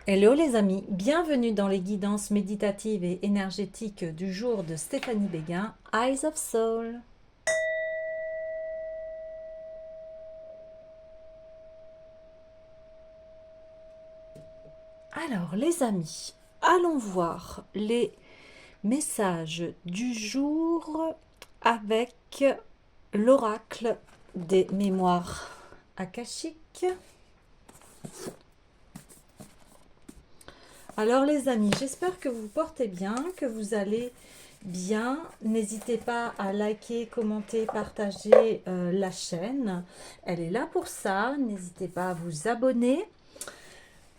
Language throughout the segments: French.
Hello les amis, bienvenue dans les guidances méditatives et énergétiques du jour de Stéphanie Béguin, Eyes of Soul. Alors les amis, allons voir les messages du jour avec l'oracle des mémoires akashiques. Alors les amis, j'espère que vous portez bien, que vous allez bien. N'hésitez pas à liker, commenter, partager la chaîne. Elle est là pour ça. N'hésitez pas à vous abonner.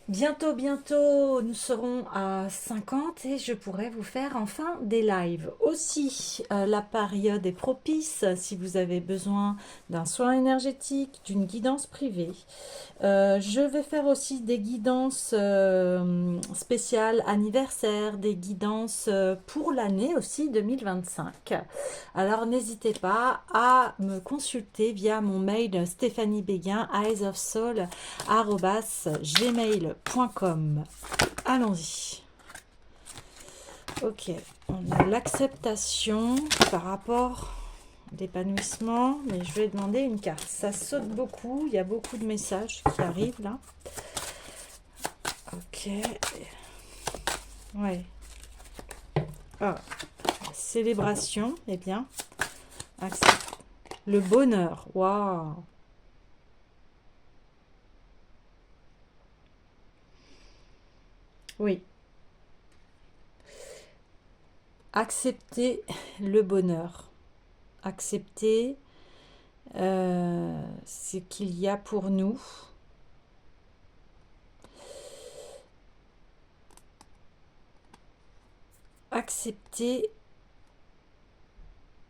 Bientôt, nous serons à 50 et je pourrai vous faire enfin des lives. Aussi, la période est propice si vous avez besoin d'un soin énergétique, d'une guidance privée. Je vais faire aussi des guidances spéciales anniversaires, des guidances pour l'année aussi 2025. Alors n'hésitez pas à me consulter via mon mail Stéphanie Béguin, eyesofsoul@gmail.com. Allons-y. Ok, on a l'acceptation par rapport d'épanouissement, mais je vais demander une carte. Ça saute beaucoup, il y a beaucoup de messages qui arrivent là. Ok. Ouais. Ah. Célébration, eh bien. Le bonheur, waouh. Oui. Accepter le bonheur. Accepter ce qu'il y a pour nous. Accepter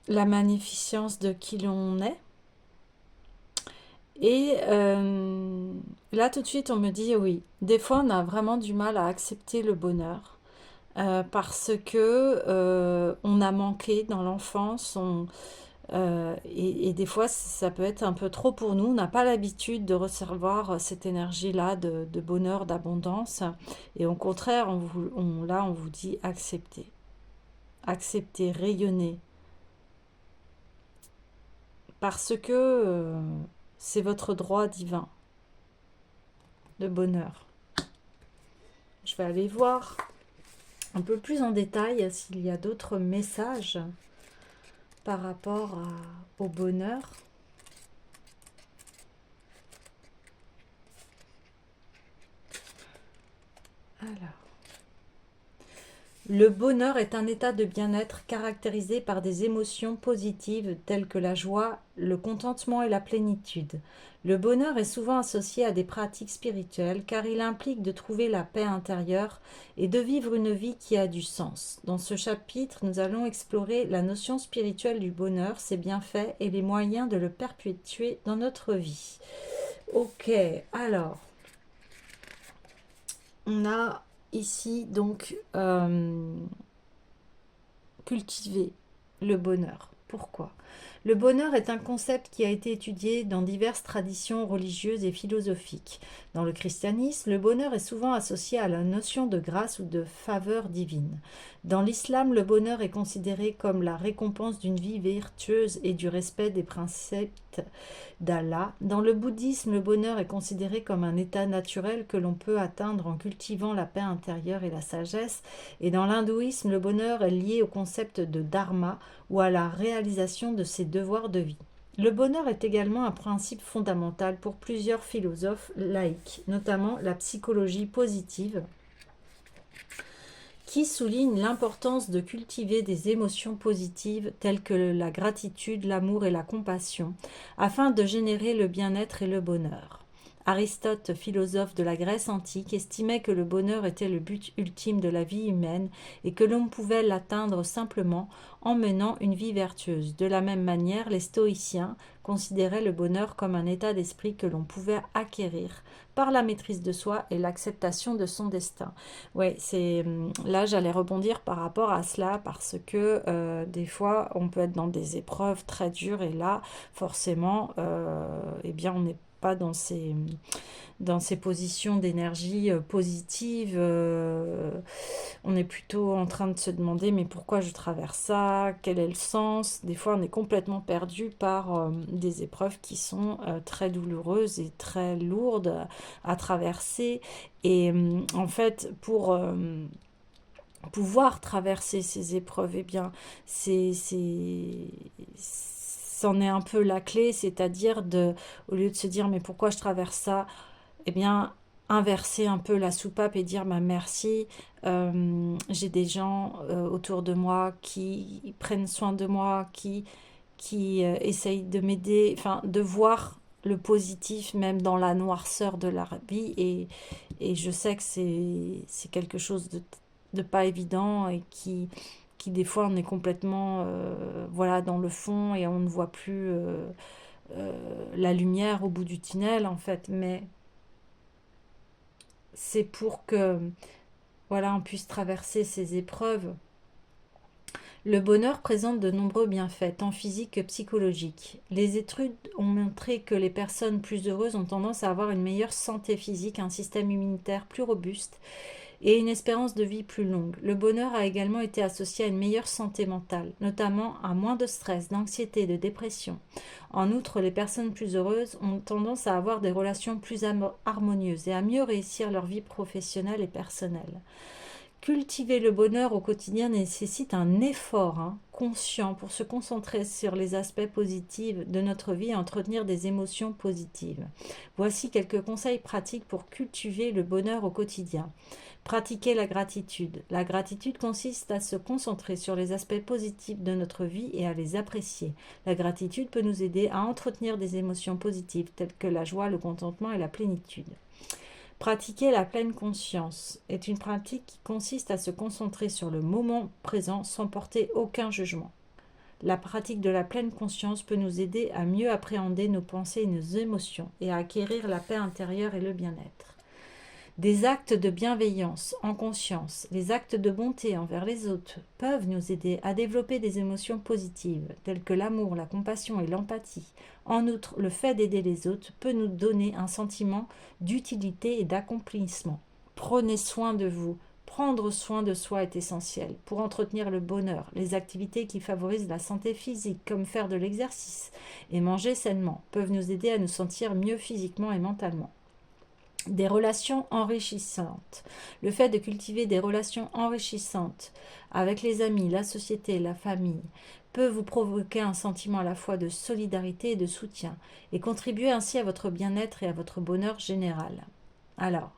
la magnificence de qui l'on est. Et là, tout de suite, on me dit oui. Des fois, on a vraiment du mal à accepter le bonheur parce que on a manqué dans l'enfance. Et des fois, ça peut être un peu trop pour nous. On n'a pas l'habitude de recevoir cette énergie-là de bonheur, d'abondance. Et au contraire, là, on vous dit accepter. Accepter, rayonner. Parce que c'est votre droit divin de bonheur. Je vais aller voir un peu plus en détail s'il y a d'autres messages par rapport au bonheur. Alors. Le bonheur est un état de bien-être caractérisé par des émotions positives telles que la joie, le contentement et la plénitude. Le bonheur est souvent associé à des pratiques spirituelles car il implique de trouver la paix intérieure et de vivre une vie qui a du sens. Dans ce chapitre, nous allons explorer la notion spirituelle du bonheur, ses bienfaits et les moyens de le perpétuer dans notre vie. Ok, alors, on a ici donc cultiver le bonheur. Pourquoi? Le bonheur est un concept qui a été étudié dans diverses traditions religieuses et philosophiques. Dans le christianisme, le bonheur est souvent associé à la notion de grâce ou de faveur divine. Dans l'islam, le bonheur est considéré comme la récompense d'une vie vertueuse et du respect des principes d'Allah. Dans le bouddhisme, le bonheur est considéré comme un état naturel que l'on peut atteindre en cultivant la paix intérieure et la sagesse. Et dans l'hindouisme, le bonheur est lié au concept de dharma ou à la réalisation de ses devoirs de vie. Le bonheur est également un principe fondamental pour plusieurs philosophes laïcs, notamment la psychologie positive, qui souligne l'importance de cultiver des émotions positives telles que la gratitude, l'amour et la compassion, afin de générer le bien-être et le bonheur. Aristote, philosophe de la Grèce antique, estimait que le bonheur était le but ultime de la vie humaine et que l'on pouvait l'atteindre simplement en menant une vie vertueuse. De la même manière, les stoïciens considéraient le bonheur comme un état d'esprit que l'on pouvait acquérir par la maîtrise de soi et l'acceptation de son destin. Oui, là j'allais rebondir par rapport à cela parce que des fois on peut être dans des épreuves très dures et là forcément eh bien on n'est pas dans ces positions d'énergie positive. On est plutôt en train de se demander mais pourquoi je traverse ça? Quel est le sens? Des fois, on est complètement perdu par des épreuves qui sont très douloureuses et très lourdes à traverser. Et en fait, pour pouvoir traverser ces épreuves, eh bien, c'en est un peu la clé, c'est-à-dire au lieu de se dire mais pourquoi je traverse ça, eh bien, inverser un peu la soupape et dire bah, merci, j'ai des gens autour de moi qui prennent soin de moi, qui essayent de m'aider, enfin, de voir le positif même dans la noirceur de la vie. Et je sais que c'est quelque chose de pas évident et qui des fois on est complètement voilà, dans le fond et on ne voit plus la lumière au bout du tunnel en fait. Mais c'est pour que voilà, on puisse traverser ces épreuves. Le bonheur présente de nombreux bienfaits, tant physiques que psychologiques. Les études ont montré que les personnes plus heureuses ont tendance à avoir une meilleure santé physique, un système immunitaire plus robuste et une espérance de vie plus longue. Le bonheur a également été associé à une meilleure santé mentale, notamment à moins de stress, d'anxiété et de dépression. En outre, les personnes plus heureuses ont tendance à avoir des relations plus harmonieuses et à mieux réussir leur vie professionnelle et personnelle. Cultiver le bonheur au quotidien nécessite un effort conscient pour se concentrer sur les aspects positifs de notre vie et entretenir des émotions positives. Voici quelques conseils pratiques pour cultiver le bonheur au quotidien. Pratiquer la gratitude. La gratitude consiste à se concentrer sur les aspects positifs de notre vie et à les apprécier. La gratitude peut nous aider à entretenir des émotions positives telles que la joie, le contentement et la plénitude. Pratiquer la pleine conscience est une pratique qui consiste à se concentrer sur le moment présent sans porter aucun jugement. La pratique de la pleine conscience peut nous aider à mieux appréhender nos pensées et nos émotions et à acquérir la paix intérieure et le bien-être. Des actes de bienveillance en conscience, les actes de bonté envers les autres peuvent nous aider à développer des émotions positives telles que l'amour, la compassion et l'empathie. En outre, le fait d'aider les autres peut nous donner un sentiment d'utilité et d'accomplissement. Prenez soin de vous. Prendre soin de soi est essentiel pour entretenir le bonheur. Les activités qui favorisent la santé physique, comme faire de l'exercice et manger sainement, peuvent nous aider à nous sentir mieux physiquement et mentalement. Des relations enrichissantes. Le fait de cultiver des relations enrichissantes avec les amis, la société, la famille peut vous provoquer un sentiment à la fois de solidarité et de soutien et contribuer ainsi à votre bien-être et à votre bonheur général. Alors,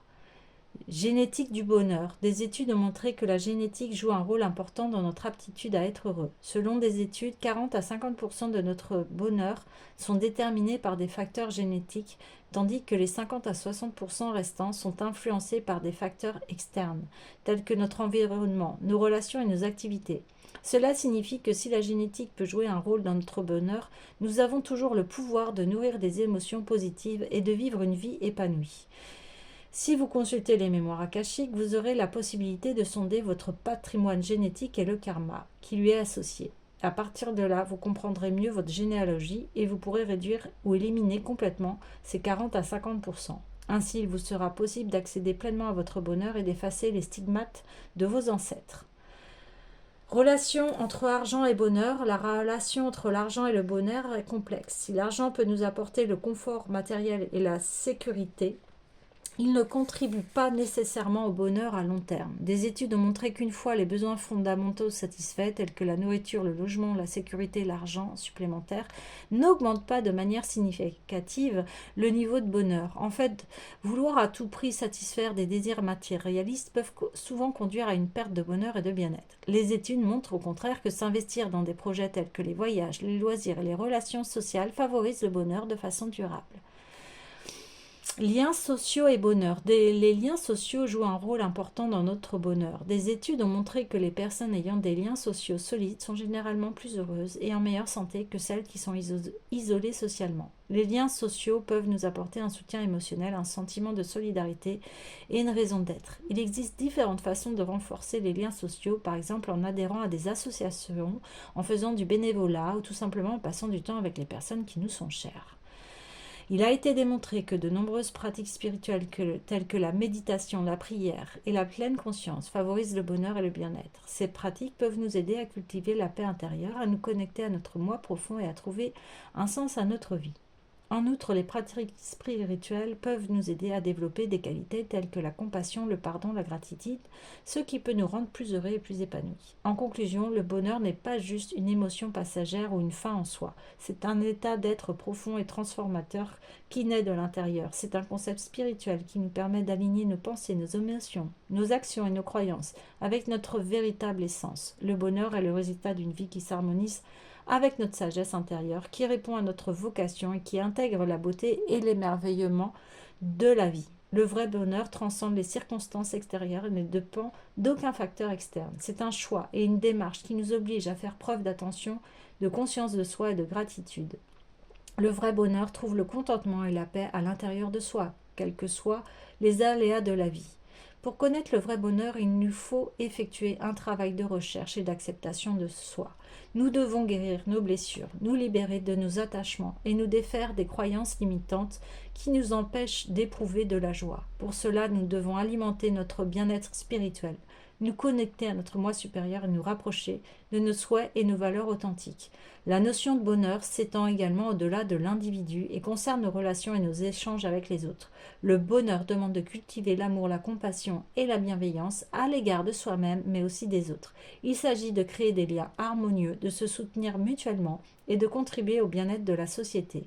génétique du bonheur. Des études ont montré que la génétique joue un rôle important dans notre aptitude à être heureux. Selon des études, 40 à 50% de notre bonheur sont déterminés par des facteurs génétiques, tandis que les 50 à 60% restants sont influencés par des facteurs externes, tels que notre environnement, nos relations et nos activités. Cela signifie que si la génétique peut jouer un rôle dans notre bonheur, nous avons toujours le pouvoir de nourrir des émotions positives et de vivre une vie épanouie. Si vous consultez les mémoires akashiques, vous aurez la possibilité de sonder votre patrimoine génétique et le karma qui lui est associé. À partir de là, vous comprendrez mieux votre généalogie et vous pourrez réduire ou éliminer complètement ces 40 à 50%. Ainsi, il vous sera possible d'accéder pleinement à votre bonheur et d'effacer les stigmates de vos ancêtres. Relation entre argent et bonheur. La relation entre l'argent et le bonheur est complexe. Si l'argent peut nous apporter le confort matériel et la sécurité, il ne contribue pas nécessairement au bonheur à long terme. Des études ont montré qu'une fois les besoins fondamentaux satisfaits, tels que la nourriture, le logement, la sécurité, l'argent supplémentaire, n'augmentent pas de manière significative le niveau de bonheur. En fait, vouloir à tout prix satisfaire des désirs matérialistes peuvent souvent conduire à une perte de bonheur et de bien-être. Les études montrent au contraire que s'investir dans des projets tels que les voyages, les loisirs et les relations sociales favorise le bonheur de façon durable. Liens sociaux et bonheur. Les liens sociaux jouent un rôle important dans notre bonheur. Des études ont montré que les personnes ayant des liens sociaux solides sont généralement plus heureuses et en meilleure santé que celles qui sont isolées socialement. Les liens sociaux peuvent nous apporter un soutien émotionnel, un sentiment de solidarité et une raison d'être. Il existe différentes façons de renforcer les liens sociaux, par exemple en adhérant à des associations, en faisant du bénévolat ou tout simplement en passant du temps avec les personnes qui nous sont chères. Il a été démontré que de nombreuses pratiques spirituelles telles que la méditation, la prière et la pleine conscience favorisent le bonheur et le bien-être. Ces pratiques peuvent nous aider à cultiver la paix intérieure, à nous connecter à notre moi profond et à trouver un sens à notre vie. En outre, les pratiques spirituelles peuvent nous aider à développer des qualités telles que la compassion, le pardon, la gratitude, ce qui peut nous rendre plus heureux et plus épanouis. En conclusion, le bonheur n'est pas juste une émotion passagère ou une fin en soi. C'est un état d'être profond et transformateur qui naît de l'intérieur. C'est un concept spirituel qui nous permet d'aligner nos pensées, nos émotions, nos actions et nos croyances avec notre véritable essence. Le bonheur est le résultat d'une vie qui s'harmonise avec notre sagesse intérieure, qui répond à notre vocation et qui intègre la beauté et l'émerveillement de la vie. Le vrai bonheur transcende les circonstances extérieures et ne dépend d'aucun facteur externe. C'est un choix et une démarche qui nous oblige à faire preuve d'attention, de conscience de soi et de gratitude. Le vrai bonheur trouve le contentement et la paix à l'intérieur de soi, quels que soient les aléas de la vie. Pour connaître le vrai bonheur, il nous faut effectuer un travail de recherche et d'acceptation de soi. Nous devons guérir nos blessures, nous libérer de nos attachements et nous défaire des croyances limitantes qui nous empêchent d'éprouver de la joie. Pour cela, nous devons alimenter notre bien-être spirituel, nous connecter à notre moi supérieur et nous rapprocher de nos souhaits et nos valeurs authentiques. La notion de bonheur s'étend également au-delà de l'individu et concerne nos relations et nos échanges avec les autres. Le bonheur demande de cultiver l'amour, la compassion et la bienveillance à l'égard de soi-même mais aussi des autres. Il s'agit de créer des liens harmonieux, de se soutenir mutuellement et de contribuer au bien-être de la société.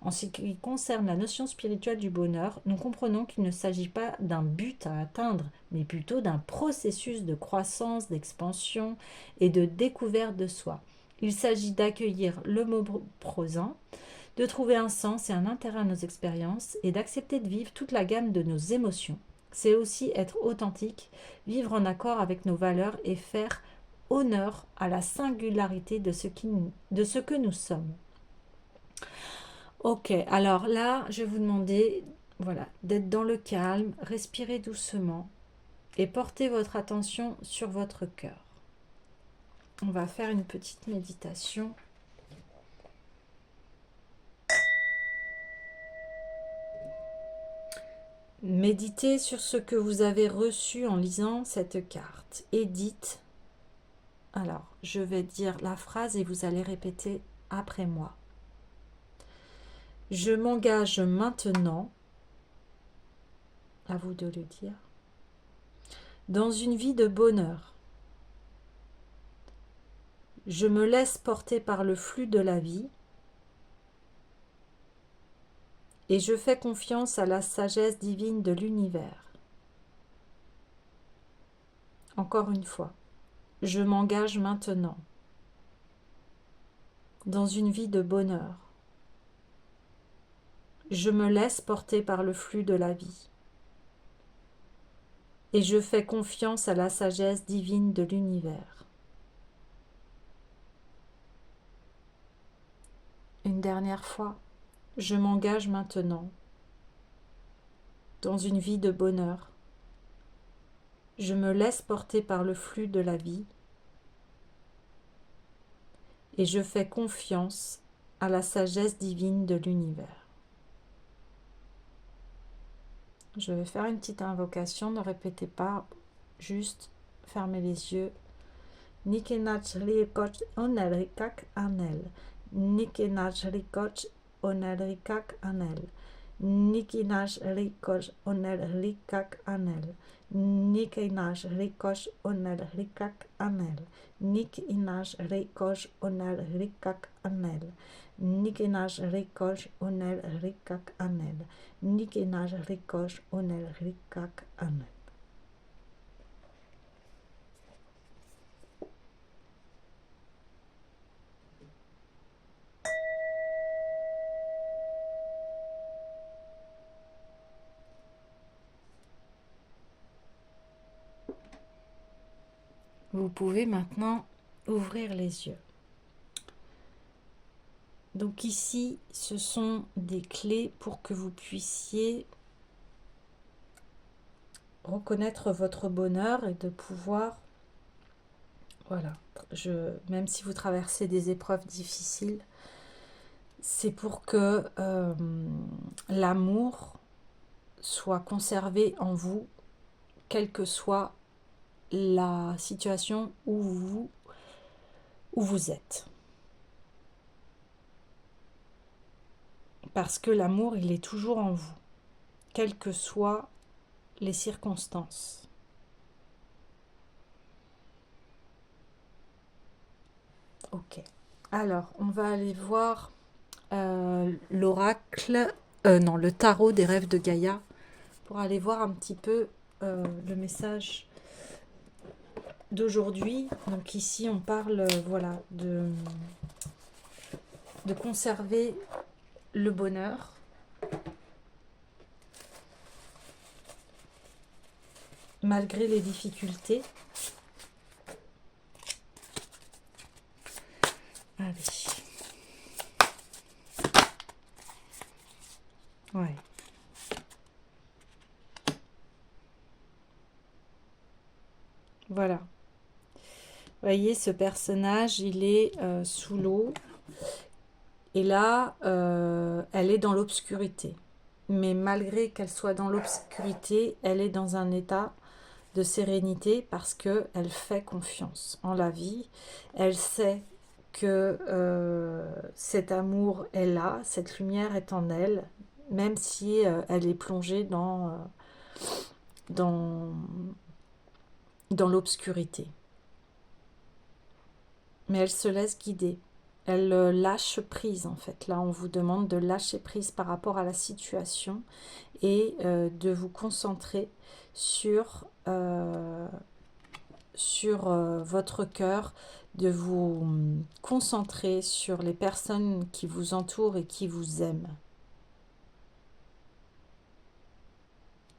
En ce qui concerne la notion spirituelle du bonheur, nous comprenons qu'il ne s'agit pas d'un but à atteindre, mais plutôt d'un processus de croissance, d'expansion et de découverte de soi. Il s'agit d'accueillir le moment présent, de trouver un sens et un intérêt à nos expériences et d'accepter de vivre toute la gamme de nos émotions. C'est aussi être authentique, vivre en accord avec nos valeurs et faire honneur à la singularité de ce que nous sommes. Ok, alors là, je vais vous demander d'être dans le calme, respirez doucement et portez votre attention sur votre cœur. On va faire une petite méditation. Méditez sur ce que vous avez reçu en lisant cette carte et dites, alors je vais dire la phrase et vous allez répéter après moi. Je m'engage maintenant, à vous de le dire, dans une vie de bonheur. Je me laisse porter par le flux de la vie et je fais confiance à la sagesse divine de l'univers. Encore une fois, je m'engage maintenant dans une vie de bonheur. Je me laisse porter par le flux de la vie et je fais confiance à la sagesse divine de l'univers. Une dernière fois, je m'engage maintenant dans une vie de bonheur. Je me laisse porter par le flux de la vie et je fais confiance à la sagesse divine de l'univers. Je vais faire une petite invocation, ne répétez pas, juste fermez les yeux. Nikenach rikoch onelrikak anel. Nikenach rikoch onelrikak anel. Nikenach rikoch onelrikak anel. Nikenach rikoch onelrikak anel. Nikenach rikoch onelrikak anel. Nikenach rikoch onelrikak anel. Nikenach rikoch onelrikak anel. Vous pouvez maintenant ouvrir les yeux. Donc ici, ce sont des clés pour que vous puissiez reconnaître votre bonheur et de pouvoir, même si vous traversez des épreuves difficiles, c'est pour que l'amour soit conservé en vous, quelle que soit la situation où vous êtes. Parce que l'amour, il est toujours en vous, quelles que soient les circonstances. Ok. Alors, on va aller voir l'oracle, non, le tarot des rêves de Gaïa, pour aller voir un petit peu le message d'aujourd'hui. Donc ici, on parle, voilà, de conserver le bonheur. Malgré les difficultés. Allez. Ouais. Voilà. Vous voyez, ce personnage, il est sous l'eau. Et là, elle est dans l'obscurité. Mais malgré qu'elle soit dans l'obscurité, elle est dans un état de sérénité parce qu'elle fait confiance en la vie. Elle sait que cet amour est là, cette lumière est en elle, même si elle est plongée dans, dans l'obscurité. Mais elle se laisse guider. Elle lâche prise en fait. Là, on vous demande de lâcher prise par rapport à la situation et de vous concentrer sur, votre cœur, de vous concentrer sur les personnes qui vous entourent et qui vous aiment.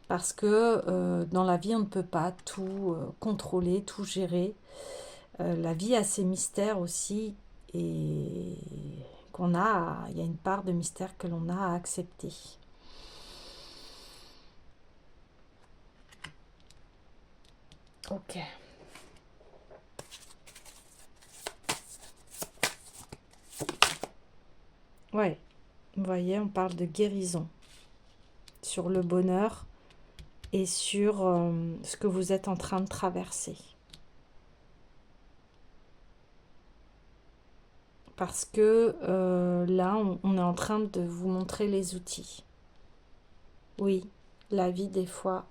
Parce que dans la vie, on ne peut pas tout contrôler, tout gérer. La vie a ses mystères aussi et il y a une part de mystère que l'on a à accepter. Ok. Ouais, vous voyez, on parle de guérison sur le bonheur et sur ce que vous êtes en train de traverser. Parce que là, on est en train de vous montrer les outils. Oui, la vie, des fois,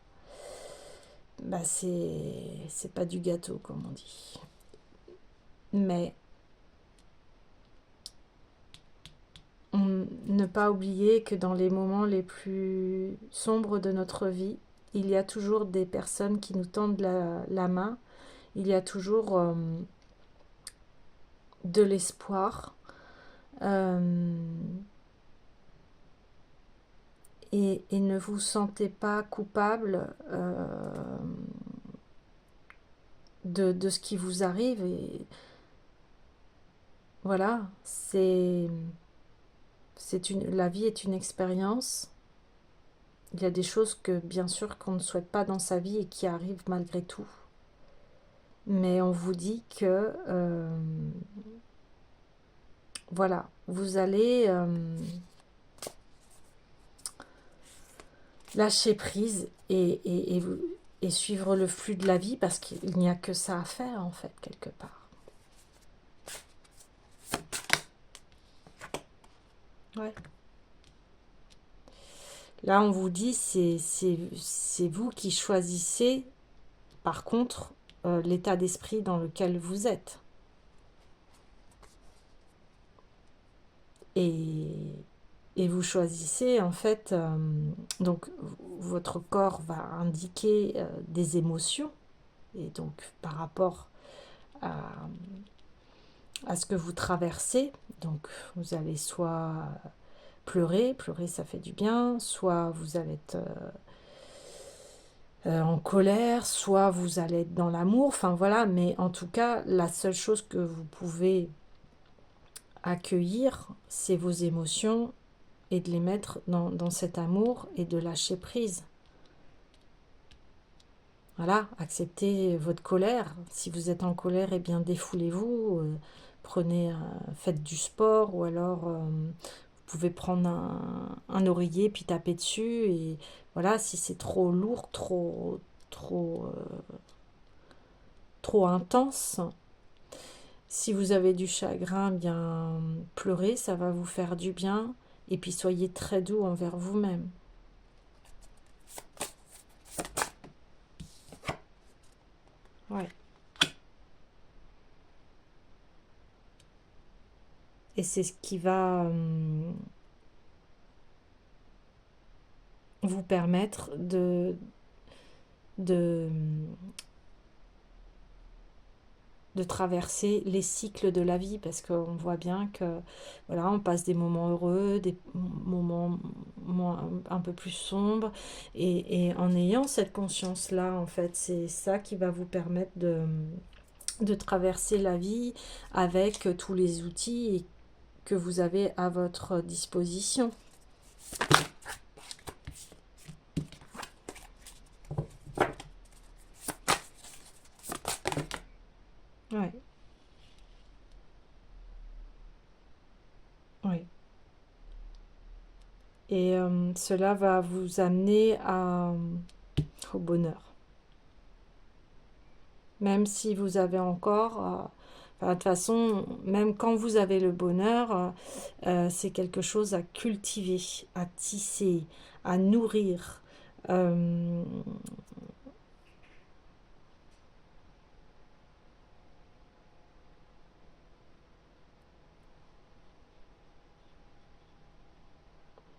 bah, c'est pas du gâteau, comme on dit. Mais ne pas oublier que dans les moments les plus sombres de notre vie, il y a toujours des personnes qui nous tendent la main. Il y a toujours de l'espoir. Et ne vous sentez pas coupable de ce qui vous arrive. Et voilà, la vie est une expérience. Il y a des choses que, bien sûr, qu'on ne souhaite pas dans sa vie et qui arrivent malgré tout. Mais on vous dit que, voilà, vous allez lâcher prise et suivre le flux de la vie parce qu'il n'y a que ça à faire, en fait, quelque part. Ouais. Là, on vous dit, c'est vous qui choisissez, par contre, l'état d'esprit dans lequel vous êtes. Et vous choisissez, en fait, donc votre corps va indiquer des émotions, et donc par rapport à ce que vous traversez, donc vous allez soit pleurer ça fait du bien, soit vous allez être en colère, soit vous allez être dans l'amour, enfin voilà, mais en tout cas, la seule chose que vous pouvez accueillir, c'est vos émotions et de les mettre dans cet amour et de lâcher prise. Voilà, acceptez votre colère. Si vous êtes en colère, eh bien défoulez-vous, prenez, faites du sport, ou alors vous pouvez prendre un oreiller puis taper dessus, et voilà, si c'est trop lourd, trop intense. Si vous avez du chagrin, bien pleurer, ça va vous faire du bien. Et puis soyez très doux envers vous-même. Ouais. Et c'est ce qui va vous permettre de, de traverser les cycles de la vie, parce qu'on voit bien que voilà, on passe des moments heureux, des moments un peu plus sombres, et en ayant cette conscience-là, en fait, c'est ça qui va vous permettre de traverser la vie avec tous les outils que vous avez à votre disposition. Ouais. Oui. Et cela va vous amener au bonheur. Même si vous avez encore... de toute façon, même quand vous avez le bonheur, c'est quelque chose à cultiver, à tisser, à nourrir.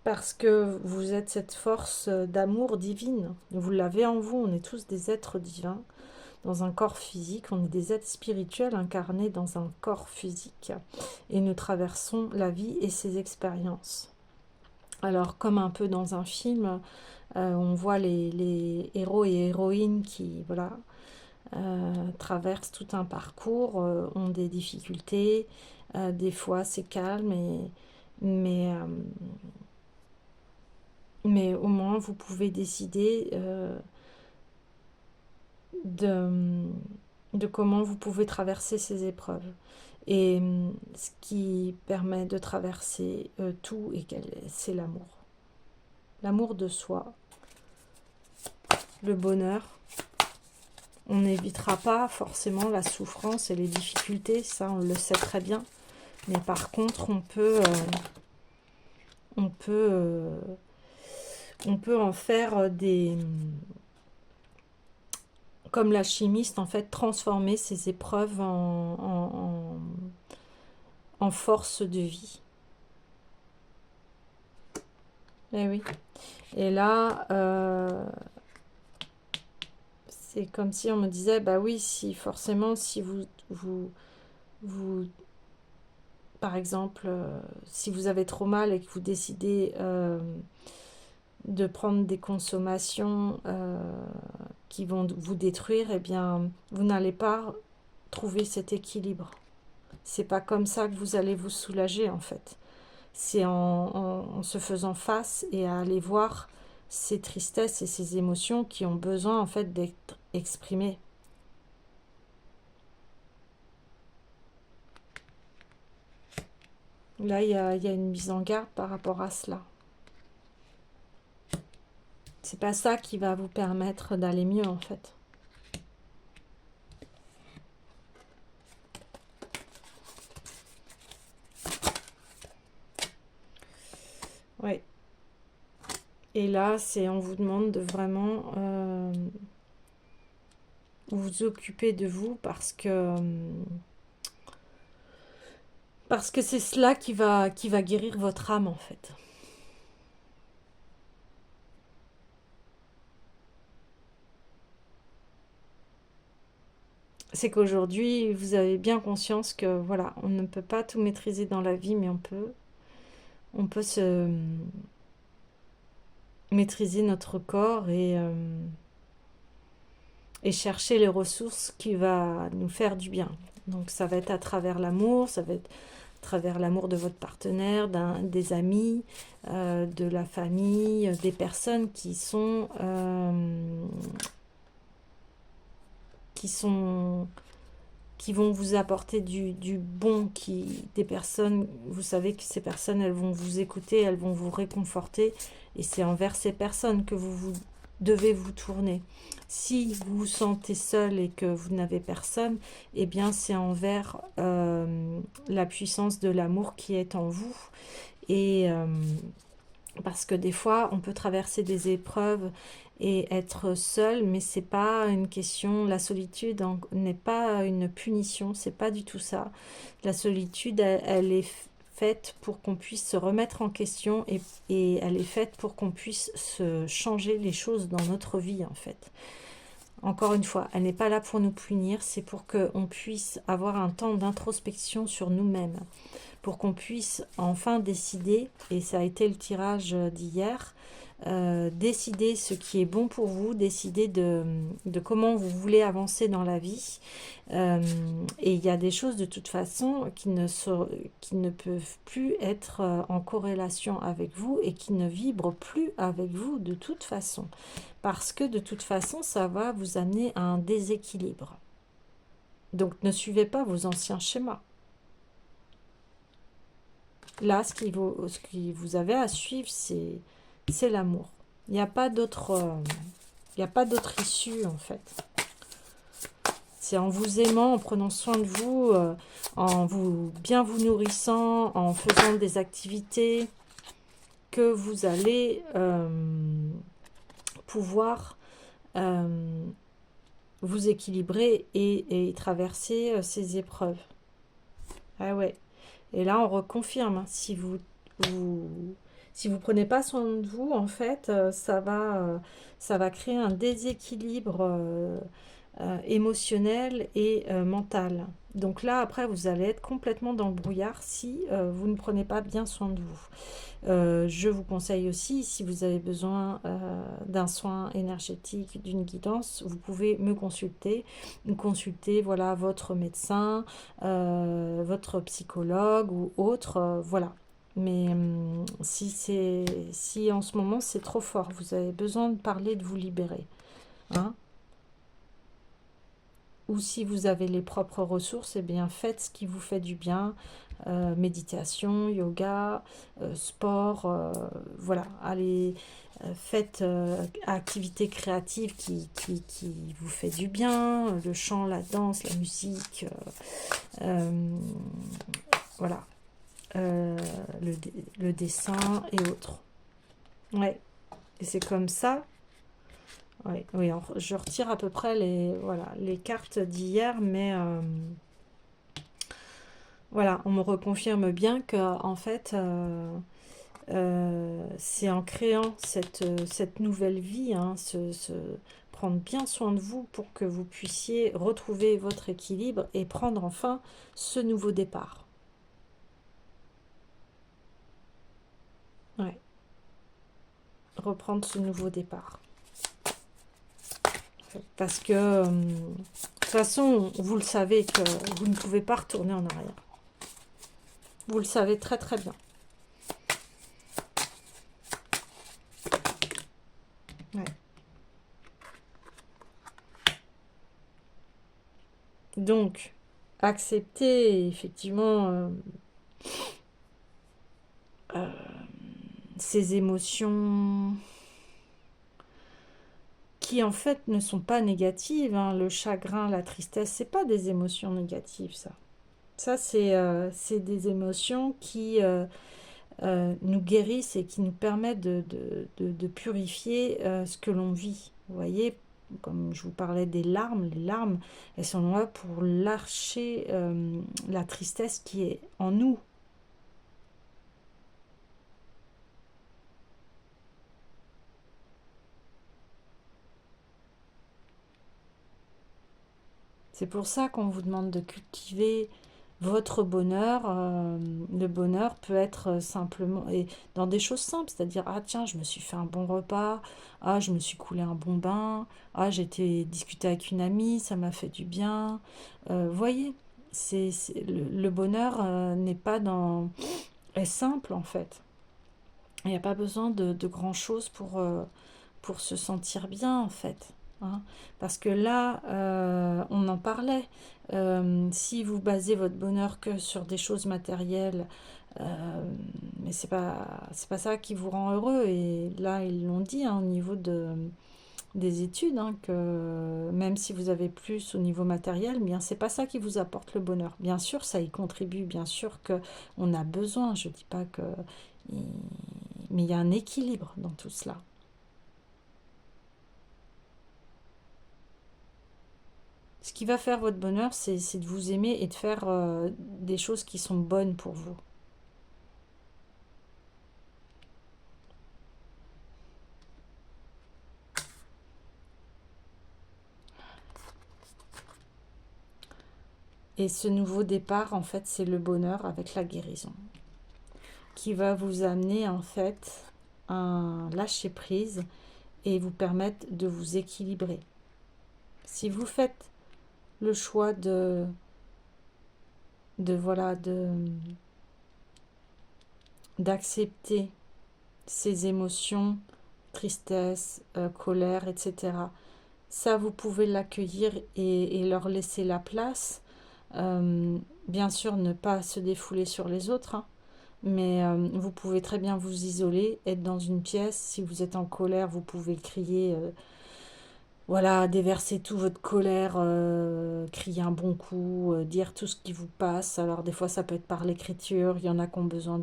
Parce que vous êtes cette force d'amour divine. Vous l'avez en vous. On est tous des êtres divins dans un corps physique. On est des êtres spirituels incarnés dans un corps physique. Et nous traversons la vie et ses expériences. Alors, comme un peu dans un film, on voit les héros et héroïnes qui traversent tout un parcours, ont des difficultés. Des fois, c'est calme, mais mais au moins vous pouvez décider de comment vous pouvez traverser ces épreuves. Et ce qui permet de traverser tout, c'est l'amour. L'amour de soi, le bonheur. On n'évitera pas forcément la souffrance et les difficultés, ça on le sait très bien. Mais par contre, on peut en faire comme la chimiste, en fait, transformer ces épreuves en force de vie. Eh oui. Et là, c'est comme si on me disait, bah oui, si forcément, si vous par exemple, si vous avez trop mal et que vous décidez de prendre des consommations qui vont vous détruire, eh bien, vous n'allez pas trouver cet équilibre. C'est pas comme ça que vous allez vous soulager, en fait. C'est en se faisant face et à aller voir ces tristesses et ces émotions qui ont besoin, en fait, d'être exprimées. Là, il y a une mise en garde par rapport à cela. C'est pas ça qui va vous permettre d'aller mieux, en fait. Oui. Et là, on vous demande de vraiment vous occuper de vous, parce que c'est cela qui va guérir votre âme, en fait. C'est qu'aujourd'hui, vous avez bien conscience que voilà, on ne peut pas tout maîtriser dans la vie, mais on peut se maîtriser notre corps et chercher les ressources qui va nous faire du bien. Donc ça va être à travers l'amour, ça va être à travers l'amour de votre partenaire, des amis, de la famille, des personnes qui sont qui vont vous apporter du bon, des personnes, vous savez que ces personnes, elles vont vous écouter, elles vont vous réconforter, et c'est envers ces personnes que vous devez vous tourner. Si vous vous sentez seul et que vous n'avez personne, eh bien c'est envers la puissance de l'amour qui est en vous. Et parce que des fois, on peut traverser des épreuves et être seul, mais c'est pas une question. La solitude n'est pas une punition, c'est pas du tout ça. La solitude, elle est faite pour qu'on puisse se remettre en question et elle est faite pour qu'on puisse se changer les choses dans notre vie en fait. Encore une fois, elle n'est pas là pour nous punir, c'est pour qu'on puisse avoir un temps d'introspection sur nous-mêmes, pour qu'on puisse enfin décider, et ça a été le tirage d'hier, décider ce qui est bon pour vous, décider de comment vous voulez avancer dans la vie. Et il y a des choses de toute façon qui ne peuvent plus être en corrélation avec vous et qui ne vibrent plus avec vous de toute façon. Parce que de toute façon, ça va vous amener à un déséquilibre. Donc ne suivez pas vos anciens schémas. Là, ce qui vous avez à suivre, c'est l'amour. Il n'y a pas d'autre issue, en fait. C'est en vous aimant, en prenant soin de vous, en bien vous nourrissant, en faisant des activités, que vous allez pouvoir vous équilibrer et traverser ces épreuves. Ah ouais. Et là, on reconfirme, si vous prenez pas soin de vous, en fait, ça va créer un déséquilibre émotionnel et mental. Donc là, après, vous allez être complètement dans le brouillard si vous ne prenez pas bien soin de vous. Je vous conseille aussi, si vous avez besoin d'un soin énergétique, d'une guidance, vous pouvez me consulter. Consulter voilà, votre médecin, votre psychologue ou autre. Voilà. Mais si en ce moment c'est trop fort, vous avez besoin de parler, de vous libérer. Hein, ou si vous avez les propres ressources, eh bien faites ce qui vous fait du bien. Méditation, yoga, sport, voilà, allez, faites activité créative qui vous fait du bien, le chant, la danse, la musique, voilà, le dessin et autres. Ouais, et c'est comme ça. Ouais, oui, je retire à peu près les cartes d'hier, mais voilà, on me reconfirme bien que en fait, c'est en créant cette nouvelle vie, hein, prendre bien soin de vous pour que vous puissiez retrouver votre équilibre et prendre enfin ce nouveau départ. Ouais. Reprendre ce nouveau départ. Parce que, de toute façon, vous le savez que vous ne pouvez pas retourner en arrière. Vous le savez très très bien. Ouais. Donc, accepter effectivement ces émotions qui en fait ne sont pas négatives. Hein. Le chagrin, la tristesse, c'est pas des émotions négatives, ça. Ça, c'est des émotions qui nous guérissent et qui nous permettent de purifier ce que l'on vit. Vous voyez, comme je vous parlais des larmes, les larmes, elles sont là pour lâcher la tristesse qui est en nous. C'est pour ça qu'on vous demande de cultiver votre bonheur. Le bonheur peut être simplement et dans des choses simples, c'est-à-dire ah tiens, je me suis fait un bon repas, ah je me suis coulé un bon bain, ah j'ai été discuter avec une amie, ça m'a fait du bien. Voyez, le bonheur n'est pas est simple en fait. Il n'y a pas besoin de grand chose pour se sentir bien en fait. hein. Parce que là, on en parlait, si vous basez votre bonheur que sur des choses matérielles, mais c'est pas ça qui vous rend heureux. Et là, ils l'ont dit, hein, au niveau des études, hein, que même si vous avez plus au niveau matériel, bien c'est pas ça qui vous apporte le bonheur. Bien sûr, ça y contribue, bien sûr que on a besoin. Je dis pas que, mais il y a un équilibre dans tout cela. Ce qui va faire votre bonheur, c'est de vous aimer et de faire des choses qui sont bonnes pour vous. Et ce nouveau départ, en fait, c'est le bonheur avec la guérison, qui va vous amener, en fait, un lâcher-prise et vous permettre de vous équilibrer. Si vous faites le choix voilà, d'accepter ces émotions, tristesse, colère, etc., ça, vous pouvez l'accueillir et leur laisser la place. Bien sûr, ne pas se défouler sur les autres, hein, mais vous pouvez très bien vous isoler, être dans une pièce. Si vous êtes en colère, vous pouvez crier, voilà, déverser toute votre colère, crier un bon coup, dire tout ce qui vous passe. Alors des fois, ça peut être par l'écriture. Il y en a qui ont besoin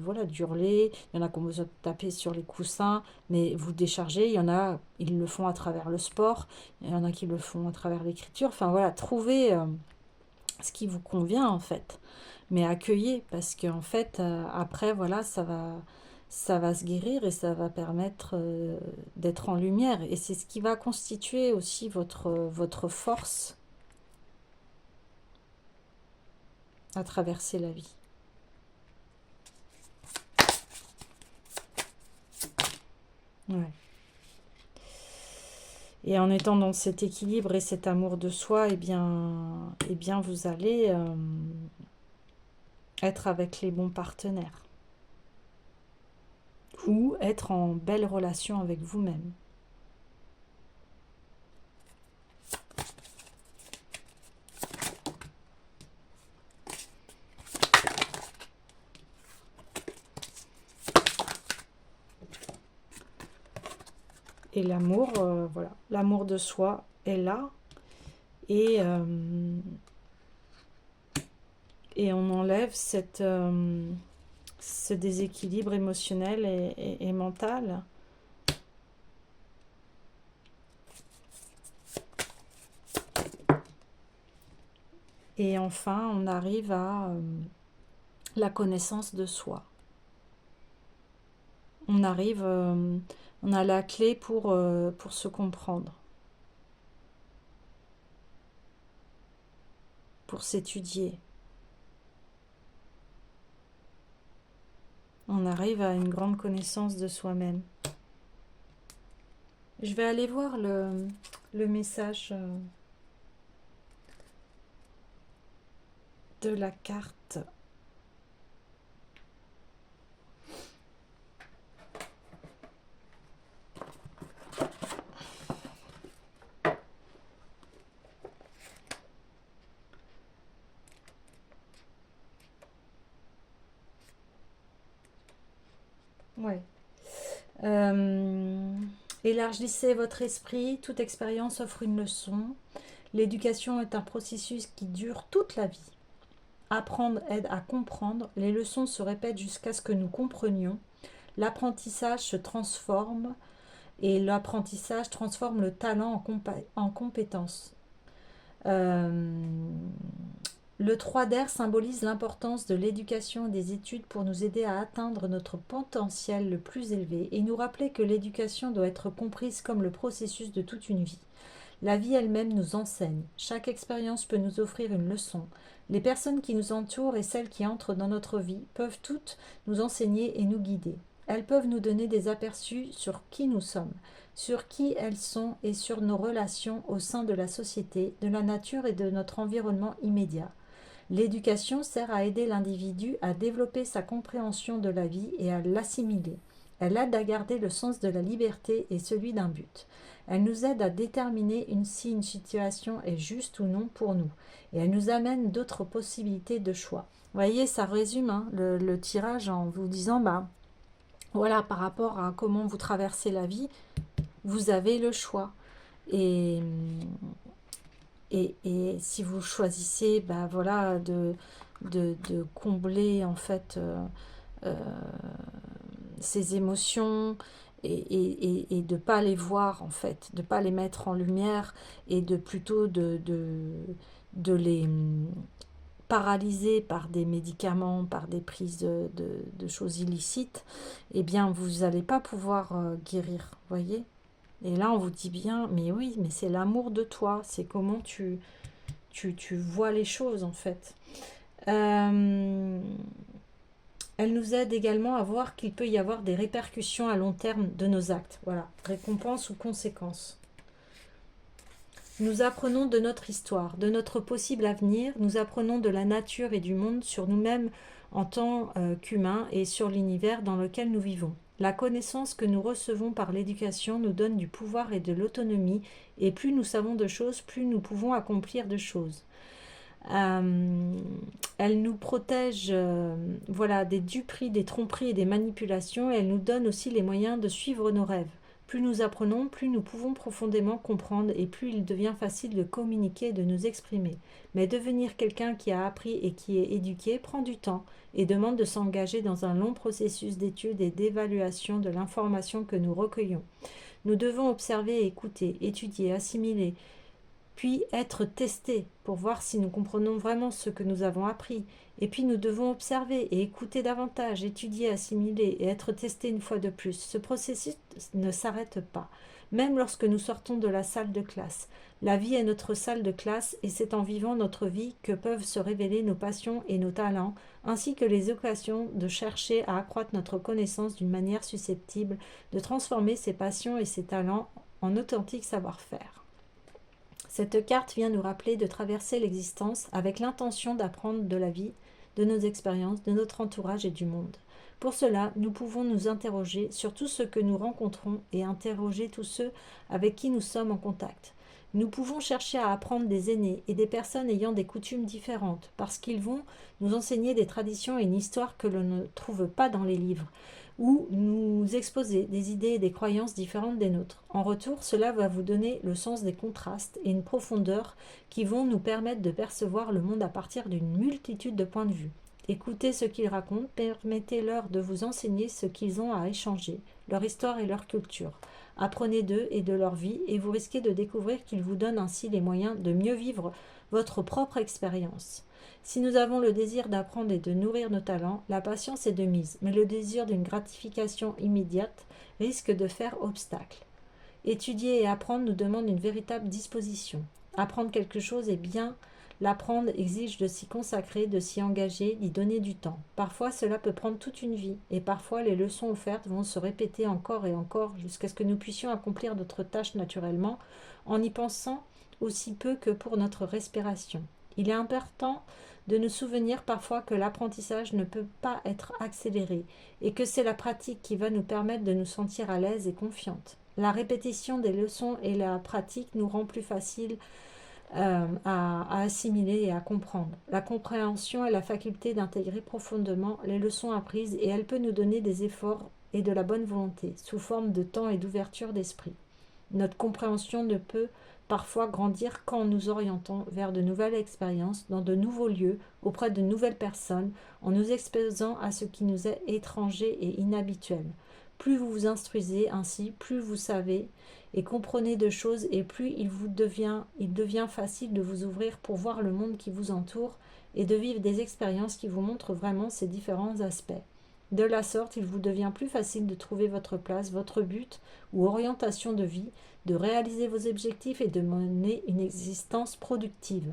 voilà, d'hurler. Il y en a qui ont besoin de taper sur les coussins. Mais vous déchargez. Il y en a, ils le font à travers le sport. Il y en a qui le font à travers l'écriture. Enfin voilà, trouvez ce qui vous convient en fait. Mais accueillez parce qu'en fait, après, voilà, ça va se guérir et ça va permettre d'être en lumière. Et c'est ce qui va constituer aussi votre force à traverser la vie. Ouais. Et en étant dans cet équilibre et cet amour de soi, eh bien vous allez être avec les bons partenaires ou être en belle relation avec vous-même. Et l'amour, voilà, l'amour de soi est là et, euh, et on enlève ce déséquilibre émotionnel et mental. Et enfin, on arrive à la connaissance de soi. On arrive, on a la clé pour se comprendre, pour s'étudier. On arrive à une grande connaissance de soi-même. Je vais aller voir le message de la carte. Ouais. Élargissez votre esprit, toute expérience offre une leçon. L'éducation est un processus qui dure toute la vie. Apprendre aide à comprendre, les leçons se répètent jusqu'à ce que nous comprenions. L'apprentissage se transforme et l'apprentissage transforme le talent en compétence. Le 3 d'air symbolise l'importance de l'éducation et des études pour nous aider à atteindre notre potentiel le plus élevé et nous rappeler que l'éducation doit être comprise comme le processus de toute une vie. La vie elle-même nous enseigne. Chaque expérience peut nous offrir une leçon. Les personnes qui nous entourent et celles qui entrent dans notre vie peuvent toutes nous enseigner et nous guider. Elles peuvent nous donner des aperçus sur qui nous sommes, sur qui elles sont et sur nos relations au sein de la société, de la nature et de notre environnement immédiat. L'éducation sert à aider l'individu à développer sa compréhension de la vie et à l'assimiler. Elle aide à garder le sens de la liberté et celui d'un but. Elle nous aide à déterminer si une situation est juste ou non pour nous. Et elle nous amène d'autres possibilités de choix. Vous voyez, ça résume hein, le tirage en vous disant, bah, voilà, par rapport à comment vous traversez la vie, vous avez le choix. Et, et si vous choisissez bah, voilà, de combler en fait euh, ces émotions et de ne pas les voir en fait, de ne pas les mettre en lumière et de plutôt de les paralyser par des médicaments, par des prises de choses illicites, eh bien vous n'allez pas pouvoir guérir, voyez. Et là on vous dit bien, mais oui, mais c'est l'amour de toi, c'est comment tu vois les choses en fait. Elle nous aide également à voir qu'il peut y avoir des répercussions à long terme de nos actes. Voilà, récompenses ou conséquences. Nous apprenons de notre histoire, de notre possible avenir, nous apprenons de la nature et du monde sur nous-mêmes en tant qu'humains et sur l'univers dans lequel nous vivons. La connaissance que nous recevons par l'éducation nous donne du pouvoir et de l'autonomie, et plus nous savons de choses, plus nous pouvons accomplir de choses. Elle nous protège voilà, des duperies, des tromperies et des manipulations, et elle nous donne aussi les moyens de suivre nos rêves. Plus nous apprenons, plus nous pouvons profondément comprendre et plus il devient facile de communiquer et de nous exprimer. Mais devenir quelqu'un qui a appris et qui est éduqué prend du temps et demande de s'engager dans un long processus d'étude et d'évaluation de l'information que nous recueillons. Nous devons observer, écouter, étudier, assimiler, puis être testés pour voir si nous comprenons vraiment ce que nous avons appris. Et puis nous devons observer et écouter davantage, étudier, assimiler et être testés une fois de plus. Ce processus ne s'arrête pas, même lorsque nous sortons de la salle de classe. La vie est notre salle de classe et c'est en vivant notre vie que peuvent se révéler nos passions et nos talents, ainsi que les occasions de chercher à accroître notre connaissance d'une manière susceptible de transformer ces passions et ces talents en authentique savoir-faire. Cette carte vient nous rappeler de traverser l'existence avec l'intention d'apprendre de la vie, de nos expériences, de notre entourage et du monde. Pour cela, nous pouvons nous interroger sur tout ce que nous rencontrons et interroger tous ceux avec qui nous sommes en contact. Nous pouvons chercher à apprendre des aînés et des personnes ayant des coutumes différentes, parce qu'ils vont nous enseigner des traditions et une histoire que l'on ne trouve pas dans les livres, ou nous exposer des idées et des croyances différentes des nôtres. En retour, cela va vous donner le sens des contrastes et une profondeur qui vont nous permettre de percevoir le monde à partir d'une multitude de points de vue. Écoutez ce qu'ils racontent, permettez-leur de vous enseigner ce qu'ils ont à échanger, leur histoire et leur culture. Apprenez d'eux et de leur vie et vous risquez de découvrir qu'ils vous donnent ainsi les moyens de mieux vivre votre propre expérience. Si nous avons le désir d'apprendre et de nourrir nos talents, la patience est de mise, mais le désir d'une gratification immédiate risque de faire obstacle. Étudier et apprendre nous demande une véritable disposition. Apprendre quelque chose est bien, l'apprendre exige de s'y consacrer, de s'y engager, d'y donner du temps. Parfois cela peut prendre toute une vie, et parfois les leçons offertes vont se répéter encore et encore jusqu'à ce que nous puissions accomplir notre tâche naturellement, en y pensant aussi peu que pour notre respiration. Il est important de nous souvenir parfois que l'apprentissage ne peut pas être accéléré et que c'est la pratique qui va nous permettre de nous sentir à l'aise et confiante. La répétition des leçons et la pratique nous rend plus facile à assimiler et à comprendre. La compréhension est la faculté d'intégrer profondément les leçons apprises et elle peut nous donner des efforts et de la bonne volonté, sous forme de temps et d'ouverture d'esprit. Notre compréhension ne peut parfois grandir quand nous orientons vers de nouvelles expériences, dans de nouveaux lieux, auprès de nouvelles personnes, en nous exposant à ce qui nous est étranger et inhabituel. Plus vous vous instruisez ainsi, plus vous savez et comprenez de choses et plus il devient facile de vous ouvrir pour voir le monde qui vous entoure et de vivre des expériences qui vous montrent vraiment ces différents aspects. De la sorte, il vous devient plus facile de trouver votre place, votre but ou orientation de vie, de réaliser vos objectifs et de mener une existence productive.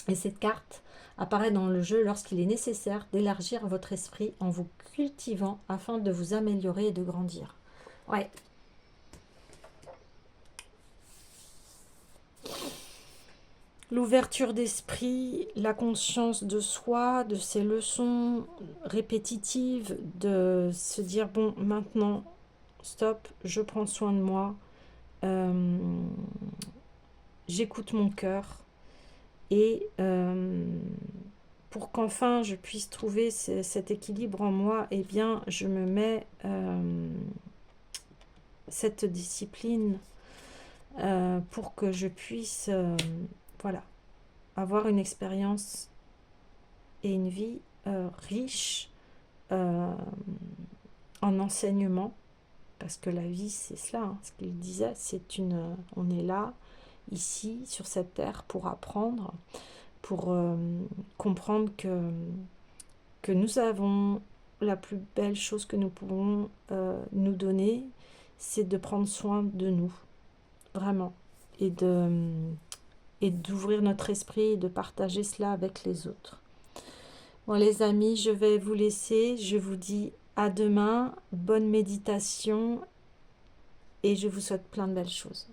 Et cette carte apparaît dans le jeu lorsqu'il est nécessaire d'élargir votre esprit en vous cultivant afin de vous améliorer et de grandir. Ouais. l'ouverture d'esprit, la conscience de soi, de ses leçons répétitives, de se dire, bon, maintenant, stop, je prends soin de moi, j'écoute mon cœur, et pour qu'enfin je puisse trouver cet équilibre en moi, eh bien, je me mets cette discipline pour que je puisse voilà, avoir une expérience et une vie riche en enseignement, parce que la vie c'est cela, hein, ce qu'il disait, c'est on est là, ici, sur cette terre, pour apprendre, pour comprendre que nous avons la plus belle chose que nous pouvons nous donner, c'est de prendre soin de nous, vraiment, et d'ouvrir notre esprit et de partager cela avec les autres. Bon les amis, je vais vous laisser, je vous dis à demain, bonne méditation et je vous souhaite plein de belles choses.